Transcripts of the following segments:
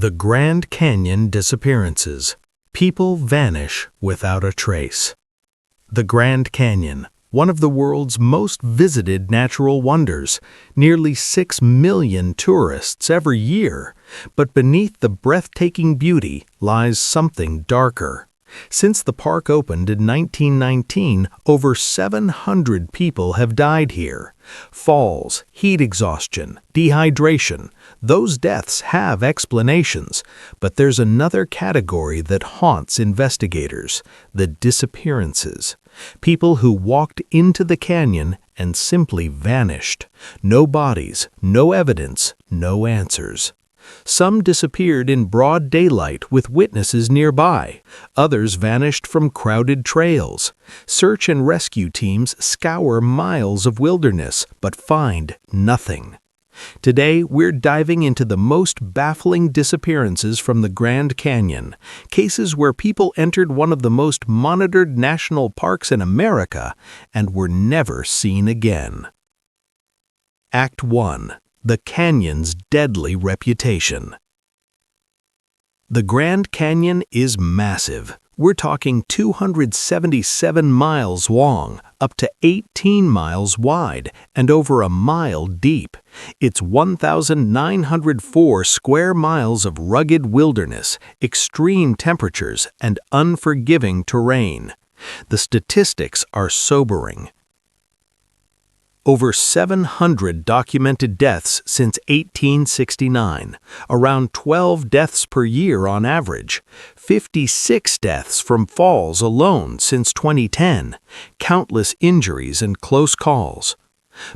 The Grand Canyon disappearances. People vanish without a trace. The Grand Canyon, one of the world's most visited natural wonders, nearly 6 million tourists every year. But beneath the breathtaking beauty lies something darker. Since the park opened in 1919, over 700 people have died here. Falls, heat exhaustion, dehydration, those deaths have explanations. But there's another category that haunts investigators: the disappearances. People who walked into the canyon and simply vanished. No bodies, no evidence, no answers. Some disappeared in broad daylight with witnesses nearby. Others vanished from crowded trails. Search and rescue teams scour miles of wilderness but find nothing. Today, we're diving into the most baffling disappearances from the Grand Canyon, cases where people entered one of the most monitored national parks in America and were never seen again. Act 1. The Canyon's deadly reputation. The Grand Canyon is massive. We're talking 277 miles long, up to 18 miles wide, and over a mile deep. It's 1,904 square miles of rugged wilderness, extreme temperatures, and unforgiving terrain. The statistics are sobering. Over 700 documented deaths since 1869, around 12 deaths per year on average, 56 deaths from falls alone since 2010, countless injuries and close calls.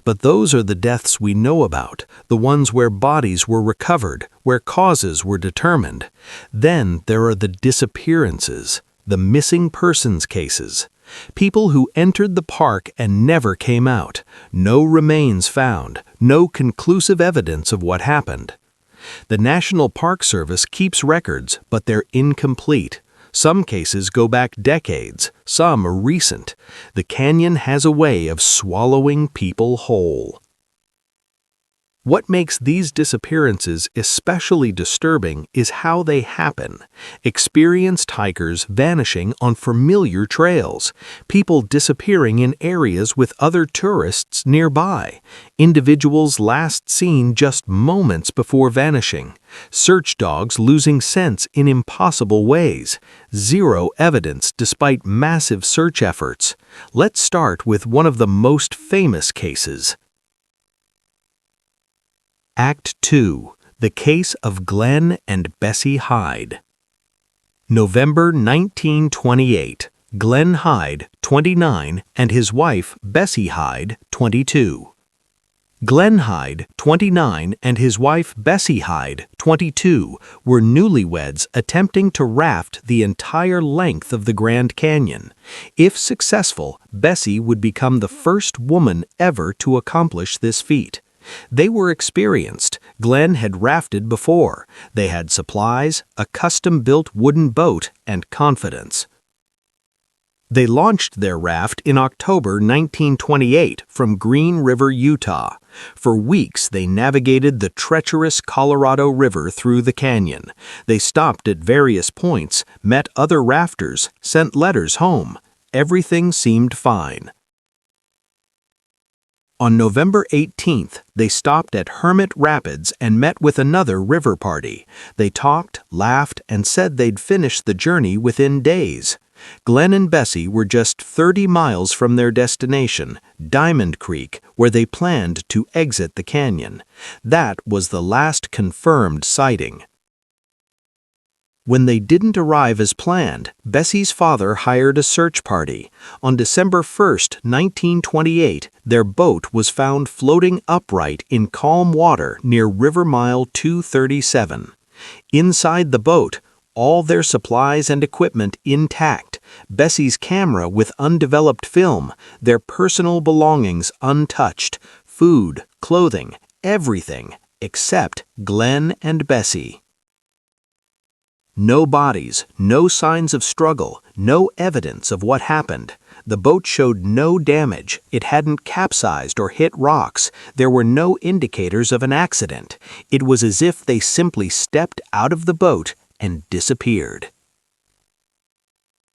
But those are the deaths we know about, the ones where bodies were recovered, where causes were determined. Then there are the disappearances, the missing persons cases. People who entered the park and never came out. No remains found, no conclusive evidence of what happened. The National Park Service keeps records, but they're incomplete. Some cases go back decades, some are recent. The canyon has a way of swallowing people whole. What makes these disappearances especially disturbing is how they happen. Experienced hikers vanishing on familiar trails, people disappearing in areas with other tourists nearby, individuals last seen just moments before vanishing, search dogs losing scent in impossible ways, zero evidence despite massive search efforts. Let's start with one of the most famous cases. Act 2. The Case of Glen and Bessie Hyde. November 1928. Glen Hyde, 29, and his wife, Bessie Hyde, 22. Glen Hyde, 29, and his wife, Bessie Hyde, 22, were newlyweds attempting to raft the entire length of the Grand Canyon. If successful, Bessie would become the first woman ever to accomplish this feat. They were experienced. Glen had rafted before. They had supplies, a custom-built wooden boat, and confidence. They launched their raft in October 1928 from Green River, Utah. For weeks, they navigated the treacherous Colorado River through the canyon. They stopped at various points, met other rafters, sent letters home. Everything seemed fine. On November 18th, they stopped at Hermit Rapids and met with another river party. They talked, laughed, and said they'd finish the journey within days. Glen and Bessie were just 30 miles from their destination, Diamond Creek, where they planned to exit the canyon. That was the last confirmed sighting. When they didn't arrive as planned, Bessie's father hired a search party. On December 1st, 1928, their boat was found floating upright in calm water near River Mile 237. Inside the boat, all their supplies and equipment intact, Bessie's camera with undeveloped film, their personal belongings untouched, food, clothing, everything except Glen and Bessie. No bodies, no signs of struggle, no evidence of what happened. The boat showed no damage. It hadn't capsized or hit rocks. There were no indicators of an accident. It was as if they simply stepped out of the boat and disappeared.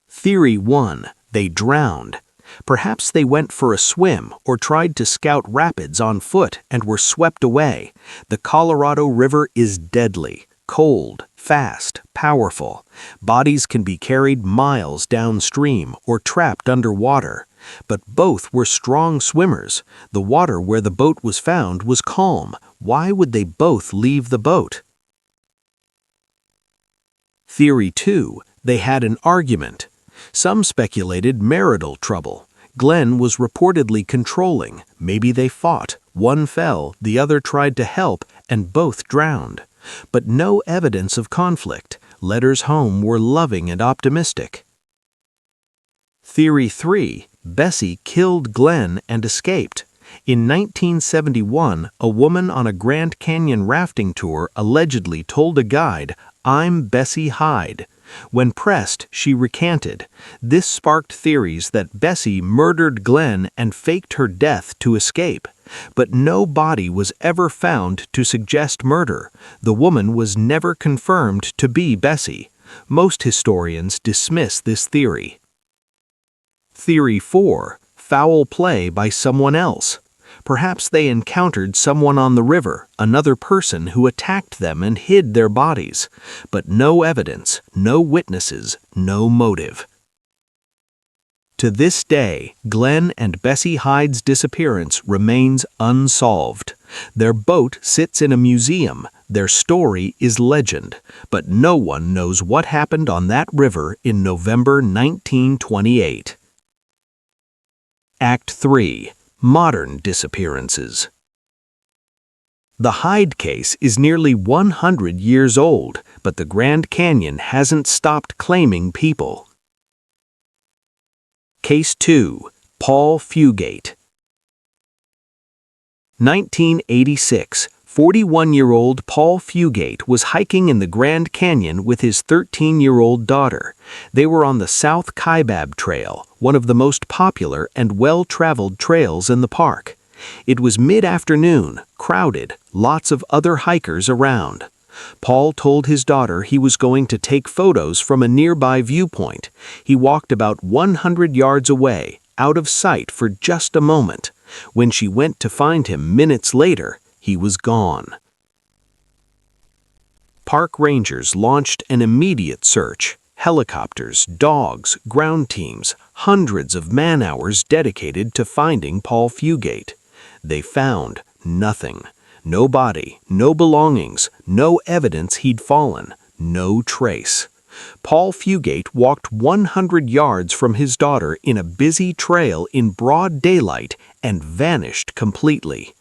Theory 1. They drowned. Perhaps they went for a swim or tried to scout rapids on foot and were swept away. The Colorado River is deadly, cold, fast, powerful. Bodies can be carried miles downstream or trapped underwater. But both were strong swimmers. The water where the boat was found was calm. Why would they both leave the boat? Theory 2. They had an argument. Some speculated marital trouble. Glen was reportedly controlling. Maybe they fought. One fell, the other tried to help, and both drowned. But no evidence of conflict. Letters home were loving and optimistic. Theory 3. Bessie killed Glen and escaped. In 1971, a woman on a Grand Canyon rafting tour allegedly told a guide, "I'm Bessie Hyde." When pressed, she recanted. This sparked theories that Bessie murdered Glen and faked her death to escape. But no body was ever found to suggest murder. The woman was never confirmed to be Bessie. Most historians dismiss this theory. Theory 4. Foul play by someone else. Perhaps they encountered someone on the river, another person who attacked them and hid their bodies. But no evidence, no witnesses, no motive. To this day, Glen and Bessie Hyde's disappearance remains unsolved. Their boat sits in a museum. Their story is legend. But no one knows what happened on that river in November 1928. Act 3. Modern disappearances. The Hyde case is nearly 100 years old, but the Grand Canyon hasn't stopped claiming people. Case 2. Paul Fugate. 1986. 41-year-old Paul Fugate was hiking in the Grand Canyon with his 13-year-old daughter. They were on the South Kaibab Trail, one of the most popular and well-traveled trails in the park. It was mid-afternoon, crowded, lots of other hikers around. Paul told his daughter he was going to take photos from a nearby viewpoint. He walked about 100 yards away, out of sight for just a moment. When she went to find him minutes later, he was gone. Park rangers launched an immediate search. Helicopters, dogs, ground teams, hundreds of man-hours dedicated to finding Paul Fugate. They found nothing. No body, no belongings, no evidence he'd fallen, no trace. Paul Fugate walked 100 yards from his daughter in a busy trail in broad daylight and vanished completely.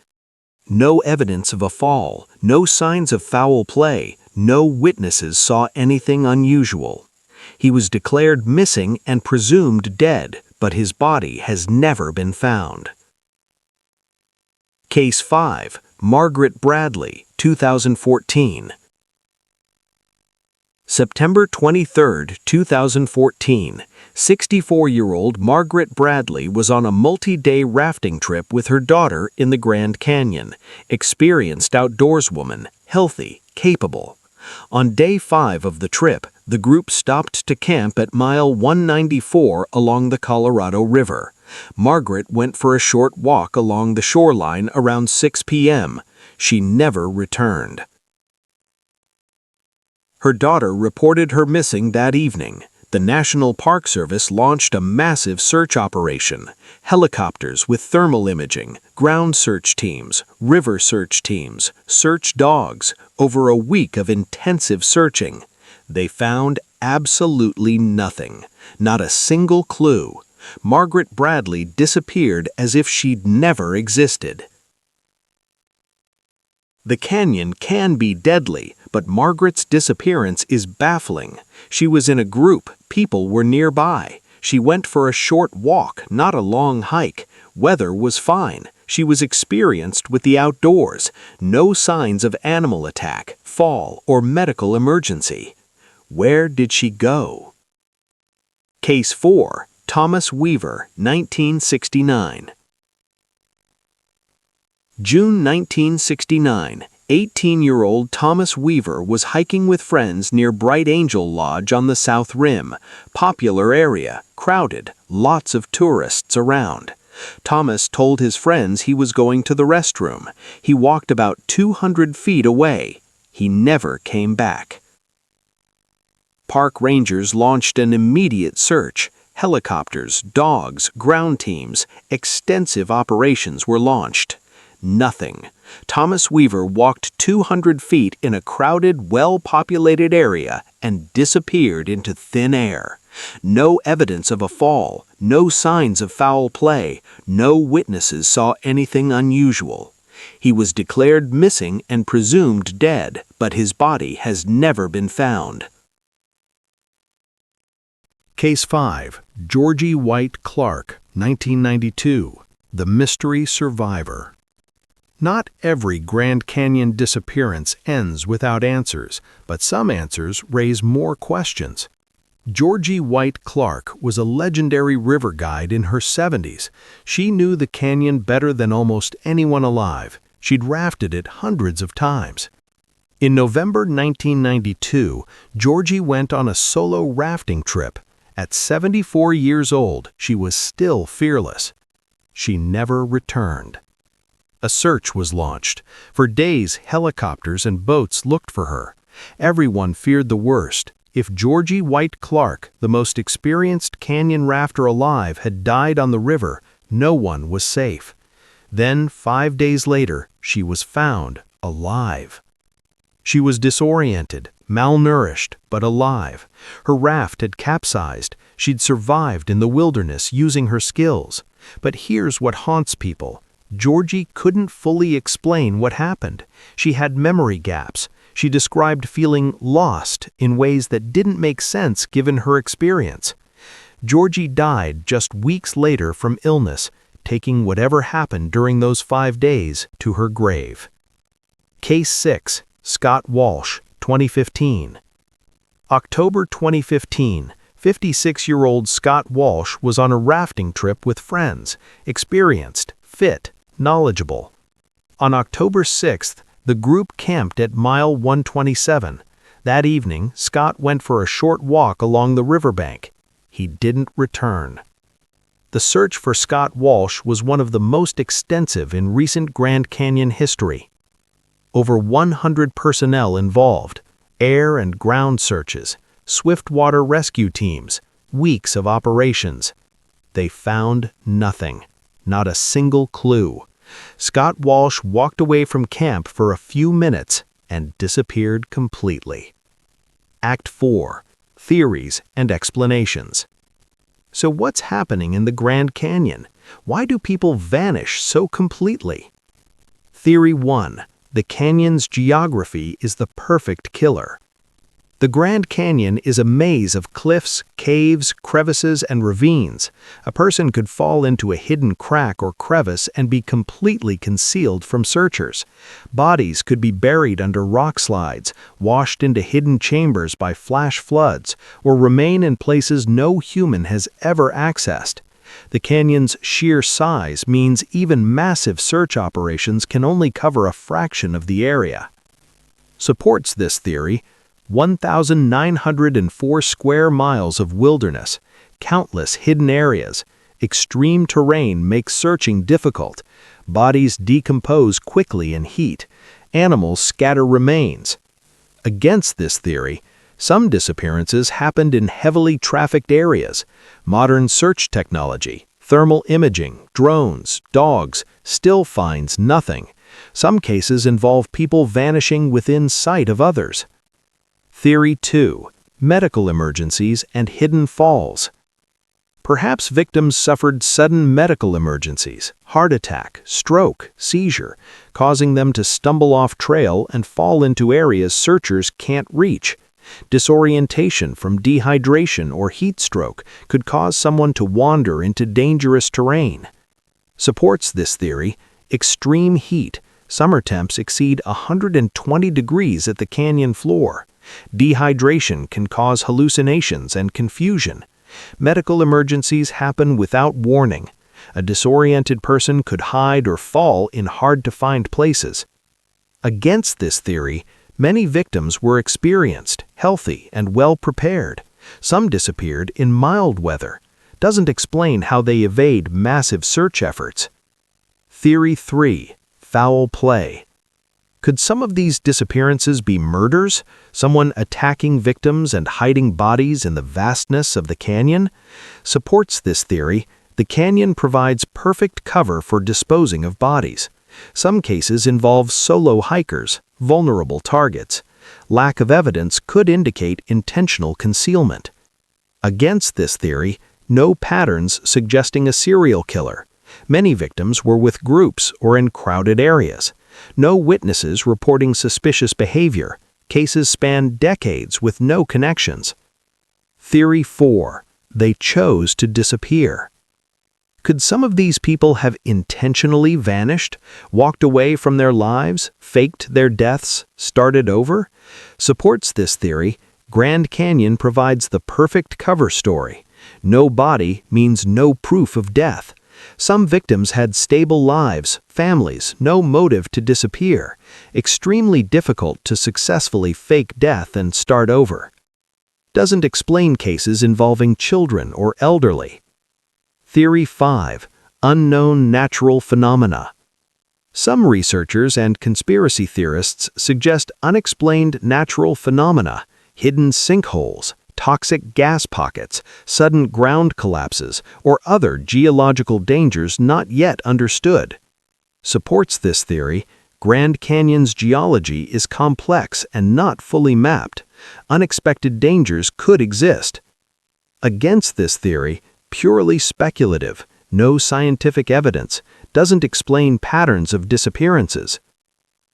No evidence of a fall, no signs of foul play, no witnesses saw anything unusual. He was declared missing and presumed dead, but his body has never been found. Case 5. Margaret Bradley, 2014. September 23, 2014, 64-year-old Margaret Bradley was on a multi-day rafting trip with her daughter in the Grand Canyon, experienced outdoorswoman, healthy, capable. On day 5 of the trip, the group stopped to camp at mile 194 along the Colorado River. Margaret went for a short walk along the shoreline around 6 p.m. She never returned. Her daughter reported her missing that evening. The National Park Service launched a massive search operation. Helicopters with thermal imaging, ground search teams, river search teams, search dogs, over a week of intensive searching. They found absolutely nothing, not a single clue. Margaret Bradley disappeared as if she'd never existed. The canyon can be deadly, but Margaret's disappearance is baffling. She was in a group, people were nearby. She went for a short walk, not a long hike. Weather was fine. She was experienced with the outdoors. No signs of animal attack, fall, or medical emergency. Where did she go? Case 4. Thomas Weaver, 1969. June 1969, 18-year-old Thomas Weaver was hiking with friends near Bright Angel Lodge on the South Rim, popular area, crowded, lots of tourists around. Thomas told his friends he was going to the restroom. He walked about 200 feet away. He never came back. Park rangers launched an immediate search. Helicopters, dogs, ground teams, extensive operations were launched. Nothing. Thomas Weaver walked 200 feet in a crowded, well-populated area and disappeared into thin air. No evidence of a fall, no signs of foul play, no witnesses saw anything unusual. He was declared missing and presumed dead, but his body has never been found. Case 5. Georgie White Clark, 1992. The Mystery Survivor. Not every Grand Canyon disappearance ends without answers, but some answers raise more questions. Georgie White Clark was a legendary river guide in her 70s. She knew the canyon better than almost anyone alive. She'd rafted it hundreds of times. In November 1992, Georgie went on a solo rafting trip. At 74 years old, she was still fearless. She never returned. A search was launched. For days, helicopters and boats looked for her. Everyone feared the worst. If Georgie White Clark, the most experienced canyon rafter alive, had died on the river, no one was safe. Then, 5 days later, she was found alive. She was disoriented, malnourished, but alive. Her raft had capsized. She'd survived in the wilderness using her skills. But here's what haunts people. Georgie couldn't fully explain what happened. She had memory gaps. She described feeling lost in ways that didn't make sense given her experience. Georgie died just weeks later from illness, taking whatever happened during those 5 days to her grave. Case 6. Scott Walsh, 2015. October 2015, 56-year-old Scott Walsh was on a rafting trip with friends, experienced, fit, knowledgeable. On October 6th, the group camped at mile 127. That evening, Scott went for a short walk along the riverbank. He didn't return. The search for Scott Walsh was one of the most extensive in recent Grand Canyon history. Over 100 personnel involved, air and ground searches, swiftwater rescue teams, weeks of operations. They found nothing, not a single clue. Scott Walsh walked away from camp for a few minutes and disappeared completely. Act 4. Theories and explanations. So what's happening in the Grand Canyon? Why do people vanish so completely? Theory 1. The canyon's geography is the perfect killer. The Grand Canyon is a maze of cliffs, caves, crevices, and ravines. A person could fall into a hidden crack or crevice and be completely concealed from searchers. Bodies could be buried under rock slides, washed into hidden chambers by flash floods, or remain in places no human has ever accessed. The canyon's sheer size means even massive search operations can only cover a fraction of the area. Supports this theory, 1,904 square miles of wilderness, countless hidden areas, extreme terrain makes searching difficult, bodies decompose quickly in heat, animals scatter remains. Against this theory, some disappearances happened in heavily trafficked areas. Modern search technology, thermal imaging, drones, dogs, still finds nothing. Some cases involve people vanishing within sight of others. Theory 2. Medical emergencies and hidden falls. Perhaps victims suffered sudden medical emergencies, heart attack, stroke, seizure, causing them to stumble off trail and fall into areas searchers can't reach. Disorientation from dehydration or heat stroke could cause someone to wander into dangerous terrain. Supports this theory, extreme heat. Summer temps exceed 120 degrees at the canyon floor. Dehydration can cause hallucinations and confusion. Medical emergencies happen without warning. A disoriented person could hide or fall in hard-to-find places. Against this theory, many victims were experienced, healthy, and well-prepared. Some disappeared in mild weather. Doesn't explain how they evade massive search efforts. Theory 3. Foul play. Could some of these disappearances be murders? Someone attacking victims and hiding bodies in the vastness of the canyon? Supports this theory, the canyon provides perfect cover for disposing of bodies. Some cases involve solo hikers, vulnerable targets. Lack of evidence could indicate intentional concealment. Against this theory, no patterns suggesting a serial killer. Many victims were with groups or in crowded areas. No witnesses reporting suspicious behavior. Cases span decades with no connections. Theory 4. They chose to disappear. Could some of these people have intentionally vanished, walked away from their lives, faked their deaths, started over? Supports this theory, Grand Canyon provides the perfect cover story. No body means no proof of death. Some victims had stable lives, families, no motive to disappear. Extremely difficult to successfully fake death and start over. Doesn't explain cases involving children or elderly. Theory 5. Unknown natural phenomena. Some researchers and conspiracy theorists suggest unexplained natural phenomena, hidden sinkholes, toxic gas pockets, sudden ground collapses, or other geological dangers not yet understood. Supports this theory, Grand Canyon's geology is complex and not fully mapped. Unexpected dangers could exist. Against this theory, purely speculative, no scientific evidence, doesn't explain patterns of disappearances.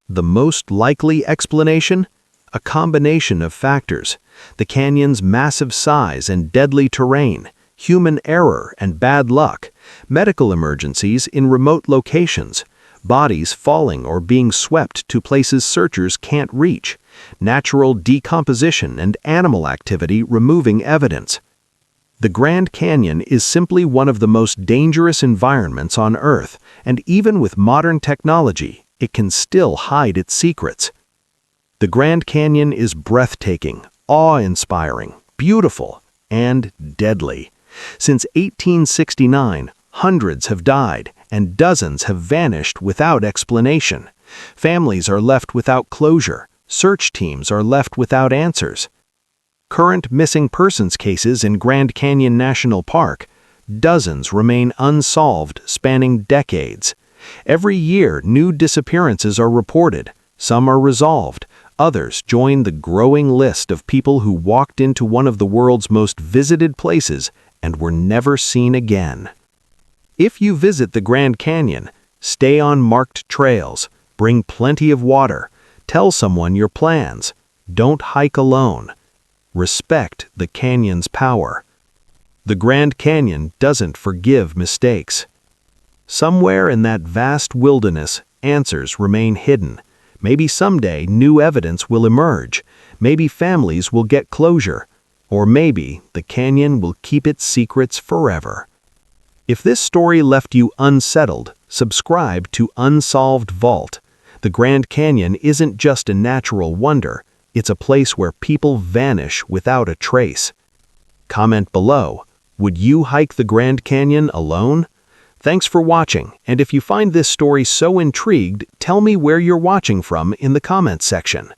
The most likely explanation? A combination of factors. The canyon's massive size and deadly terrain, human error and bad luck, medical emergencies in remote locations, bodies falling or being swept to places searchers can't reach, natural decomposition and animal activity removing evidence. The Grand Canyon is simply one of the most dangerous environments on Earth, and even with modern technology, it can still hide its secrets. The Grand Canyon is breathtaking, awe-inspiring, beautiful, and deadly. Since 1869, hundreds have died, and dozens have vanished without explanation. Families are left without closure. Search teams are left without answers. Current missing persons cases in Grand Canyon National Park, dozens remain unsolved, spanning decades. Every year, new disappearances are reported. Some are resolved. Others join the growing list of people who walked into one of the world's most visited places and were never seen again. If you visit the Grand Canyon, stay on marked trails, bring plenty of water, tell someone your plans, don't hike alone. Respect the canyon's power. The Grand Canyon doesn't forgive mistakes. Somewhere in that vast wilderness, answers remain hidden. Maybe someday new evidence will emerge. Maybe families will get closure. Or maybe the canyon will keep its secrets forever. If this story left you unsettled, subscribe to Unsolved Vault. The Grand Canyon isn't just a natural wonder. It's a place where people vanish without a trace. Comment below, would you hike the Grand Canyon alone? Thanks for watching, and if you find this story so intrigued, tell me where you're watching from in the comments section.